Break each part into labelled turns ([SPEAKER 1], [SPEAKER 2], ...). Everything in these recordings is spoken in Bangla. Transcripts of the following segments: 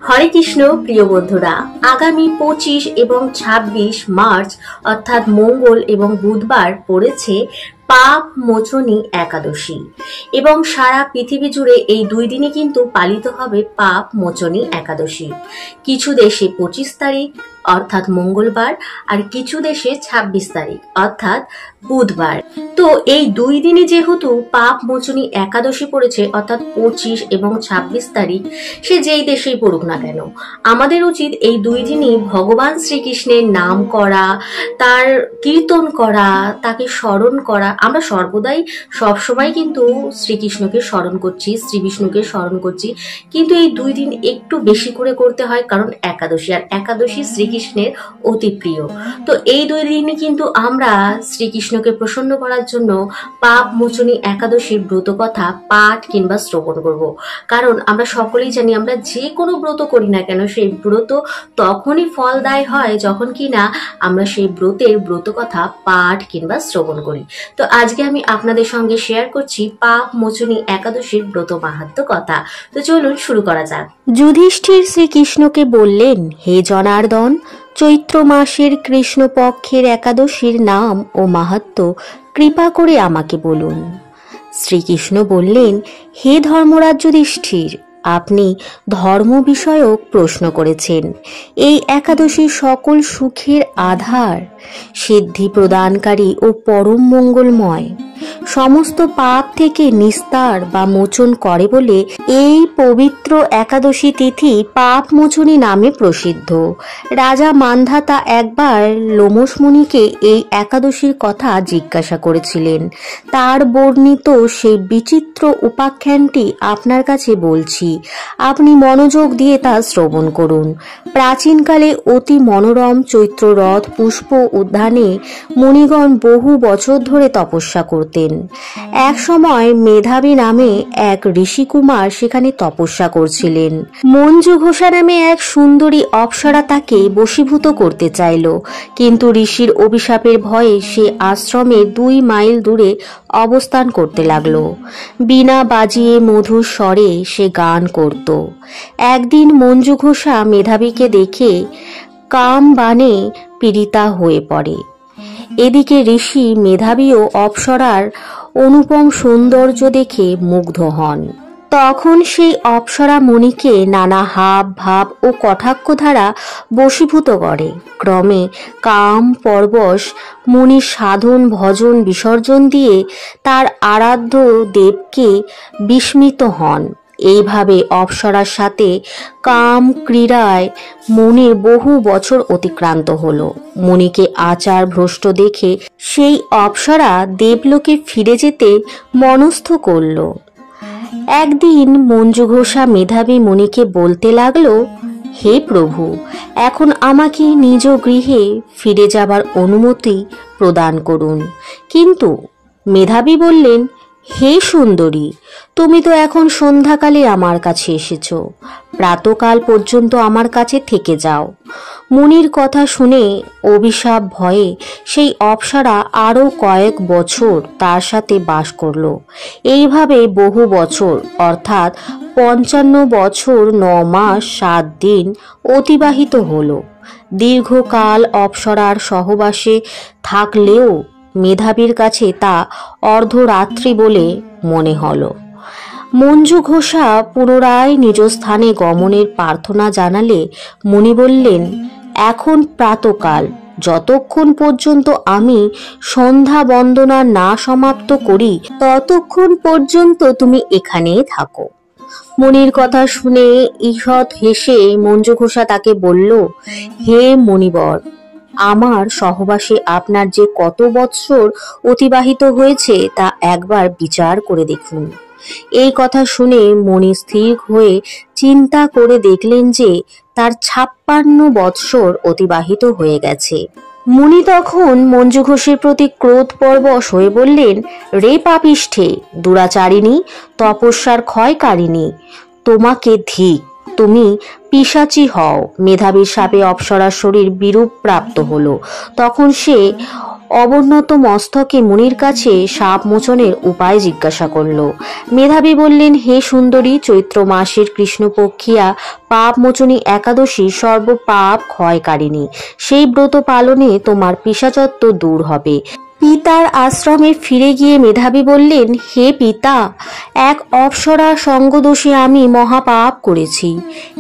[SPEAKER 1] হরে কৃষ্ণ প্রিয় বন্ধুরা, আগামী 25 এবং 26 মার্চ অর্থাৎ মঙ্গল এবং বুধবার পড়েছে পাপ মোচনী একাদশী এবং সারা পৃথিবী জুড়ে এই দুই দিনে কিন্তু পালিত হবে পাপ মোচনী একাদশী। কিছু দেশে 25 তারিখ অর্থাৎ মঙ্গলবার, আর কিছু দেশে 26 তারিখ অর্থাৎ বুধবার। তো এই দুই দিনে যেহেতু পাপ মোচনী একাদশী পড়েছে অর্থাৎ 25 এবং 26 তারিখ, সে যেই দেশেই পড়ুক না কেন, আমাদের উচিত এই দুই দিনই ভগবান শ্রীকৃষ্ণের নাম করা, তার কীর্তন করা, তাকে স্মরণ করা। আমরা সর্বদাই সবসময় কিন্তু শ্রীকৃষ্ণকে স্মরণ করছি, শ্রী বিষ্ণুকে স্মরণ করছি, কিন্তু এই দুই দিন একটু বেশি করে করতে হয়, কারণ একাদশী, আর একাদশী শ্রীকৃষ্ণের অতি প্রিয়। তো এই দুই দিনই কিন্তু আমরা শ্রীকৃষ্ণকে প্রসন্ন করার জন্য পাপ মোচনী একাদশীর ব্রত কথা পাঠ কিংবা শ্রবণ করব। কারণ আমরা সকলেই জানি, আমরা যে কোনো ব্রত করি না কেন, সেই ব্রত তখনই ফলদায়ী হয় যখন কিনা আমরা সেই ব্রতের ব্রত কথা পাঠ কিংবা শ্রবণ করি। তো আজকে আমি আপনাদের সঙ্গে শেয়ার করছি পাপ মোচনী একাদশীর ব্রত মাহাত্ম্য কথা। তো চলুন শুরু করা যাক।
[SPEAKER 2] যুধিষ্ঠির শ্রীকৃষ্ণকে বললেন, হে জনার্দন, চৈত্র মাসের কৃষ্ণপক্ষের একাদশীর নাম ও মাহাত্ম্য কৃপা করে আমাকে বলুন। শ্রীকৃষ্ণ বললেন, হে ধর্মরাজ যুধিষ্ঠির, আপনি ধর্ম বিষয়ক প্রশ্ন করেছেন। এই একাদশী সকল সুখের আধার, সিদ্ধি প্রদানকারী ও পরম মঙ্গলময়, সমস্ত পাপ থেকে নিস্তার বা মোচন করে বলে এই পবিত্র একাদশী তিথি পাপ মোচনী নামে প্রসিদ্ধ। রাজা মান্ধাতা একবার লোমশ মুনিকে এই একাদশীর কথা জিজ্ঞাসা করেছিলেন। তার বর্ণিত সেই বিচিত্র উপাখ্যানটি আপনার কাছে বলছি, আপনি মনোযোগ দিয়ে তা শ্রবণ করুন। প্রাচীনকালে অতি মনোরম চৈত্র রথ পুষ্প উদ্যানে মুনিগণ বহু বছর ধরে তপস্যা করতেন। এক সময় মেধাবী নামে এক ঋষিকুমার সেখানে তপস্যা করছিলেন। মঞ্জু ঘোষা নামে এক সুন্দরী অপ্সরা তাকে বশীভূত করতে চাইল, কিন্তু ঋষির অভিশাপের ভয়ে সে আশ্রমের 2 মাইল দূরে অবস্থান করতে লাগলো। বীণা বাজিয়ে মধুর স্বরে সে গান করত। একদিন মঞ্জু ঘোষা মেধাবীকে দেখে কাম বাণে পীড়িতা হয়ে পড়ে। এদিকে ঋষি মেধাবী ও অপ্সরার অনুপম সৌন্দর্য দেখে মুগ্ধ হন। তখন সেই অপ্সরা মুনিকে নানা হাব ভাব ও কটাক্ষ দ্বারা বশীভূত করে। ক্রমে কাম পরবশ মুনি সাধন ভজন বিসর্জন দিয়ে তার আরাধ্য দেবকে বিস্মিত হন। এইভাবে অপ্সরার সাথে কাম ক্রীড়ায় মুনির বহু বছর অতিক্রান্ত হলো। মুনিকে আচার ভ্রষ্ট দেখে সেই অপ্সরা দেবলোকে ফিরে যেতে মনস্থ করল। একদিন মঞ্জু ঘোষা মেধাবী মুনিকে বলতে লাগলো, হে প্রভু, এখন আমাকে নিজ গৃহে ফিরে যাবার অনুমতি প্রদান করুন। কিন্তু মেধাবী বললেন, হে সুন্দরী, তুমি তো এখন সন্ধ্যাকালে আমার কাছে এসেছ, প্রাতকাল পর্যন্ত আমার কাছে থেকে যাও। মুনির কথা শুনে অভিশাপ ভয়ে সেই অপ্সরা আরো কয়েক বছর তার সাথে বাস করল। এইভাবে বহু বছর অর্থাৎ 55 বছর 9 মাস 7 দিন অতিবাহিত হলো। দীর্ঘকাল অপ্সরার সহবাসে থাকলেও মেধাবীর কাছে তা অর্ধরাত্রি বলে মনে হলো। মঞ্জু ঘোষা পুনরায় নিজ স্থানে গমনের প্রার্থনা জানালে মুনি বললেন, এখন প্রাতকাল, যতক্ষণ পর্যন্ত আমি সন্ধ্যা বন্দনা না সমাপ্ত করি ততক্ষণ পর্যন্ত তুমি এখানেই থাকো। মুনির কথা শুনে ঈষৎ হেসে মঞ্জু ঘোষা তাকে বলল, হে মুনিবর, আমার সহবাসে আপনার যে কত বৎসর অতিবাহিত হয়েছে তা একবার বিচার করে দেখুন। এই কথা শুনে মনি স্থির হয়ে চিন্তা করে দেখলেন যে তার 56 বৎসর অতিবাহিত হয়ে গেছে। মুনি তখন মঞ্জু ঘোষের প্রতি ক্রোধ পরবশ হয়ে বললেন, রে পাপিষ্ঠে, দুরাচারিণী, তপস্যার ক্ষয়কারিণী, তোমাকে ধিক, তুমি পিশাচী হও। মেধাবীর শাপে অপ্সরার শরীর বিরূপ প্রাপ্ত হলো। তখন সে অবনত মস্তকে মুনির কাছে সাপ মোচনের উপায় জিজ্ঞাসা করল। মেধাবী বললেন, হে সুন্দরী, চৈত্র মাসের কৃষ্ণপক্ষিয়া পাপ মোচনী একাদশী সর্বপাপ ক্ষয়কারিণী। সেই ব্রত পালনে তোমার পিশাচত্ব দূর হবে। পিতার আশ্রমে ফিরে গিয়ে মেধাবী বললেন, হে পিতা, এক অপ্সরা সঙ্গদোষে আমি মহাপাপ করেছি।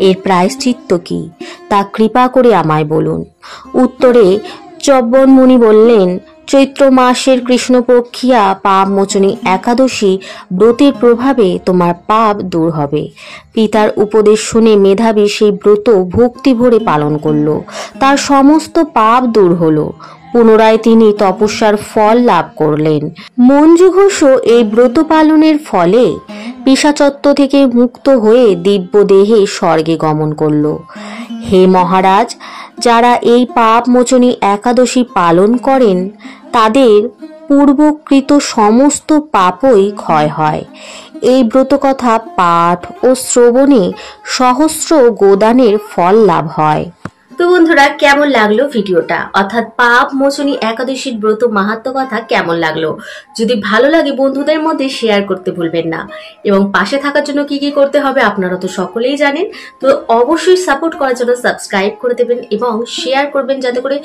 [SPEAKER 2] এর প্রায়শ্চিত্ত কি তা কৃপা করে আমায় বলুন। উত্তরে চব্বন মুনি বললেন, চৈত্র মাসের কৃষ্ণপক্ষিয়া পাপ মোচনী একাদশী ব্রতের প্রভাবে তোমার পাপ দূর হবে। পিতার উপদেশ শুনে মেধাবী সেই ব্রত ভক্তি ভরে পালন করল। তার সমস্ত পাপ দূর হলো। পুনরায় তিনি তপস্যার ফল লাভ করলেন। মঞ্জু ঘোষও এই ব্রত পালনের ফলে পিশাচত্ব থেকে মুক্ত হয়ে দিব্য দেহে স্বর্গে গমন করল। হে মহারাজ, যারা এই পাপ মোচনী একাদশী পালন করেন তাদের পূর্বকৃত সমস্ত পাপই ক্ষয় হয়। এই ব্রতকথা পাঠ ও শ্রবণে সহস্র গোদানের ফল লাভ হয়।
[SPEAKER 1] তো বন্ধুরা, কেমন লাগলো ভিডিওটা, অর্থাৎ পাপ মোচনী একাদশীর ব্রত মাহাত্ম্য কথা কেমন লাগলো? যদি ভালো লাগে বন্ধুদের মধ্যে শেয়ার করতে ভুলবেন না, এবং পাশে থাকার জন্য কি কি করতে হবে আপনারা তো সকলেই জানেন। তো অবশ্যই সাপোর্ট করার জন্য সাবস্ক্রাইব করে দেবেন এবং শেয়ার করবেন, যাতে করে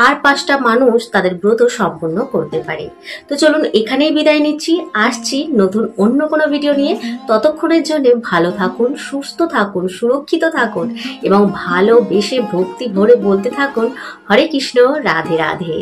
[SPEAKER 1] আর 5টা মানুষ তাদের ব্রত সম্পূর্ণ করতে পারে। তো চলুন এখানেই বিদায় নিচ্ছি, আসছি নতুন অন্য কোনো ভিডিও নিয়ে। ততক্ষণের জন্য ভালো থাকুন, সুস্থ থাকুন, সুরক্ষিত থাকুন এবং ভালোবেসে ভক্তি ভরে বলতে থাকুন, হরে কৃষ্ণ, রাধে রাধে।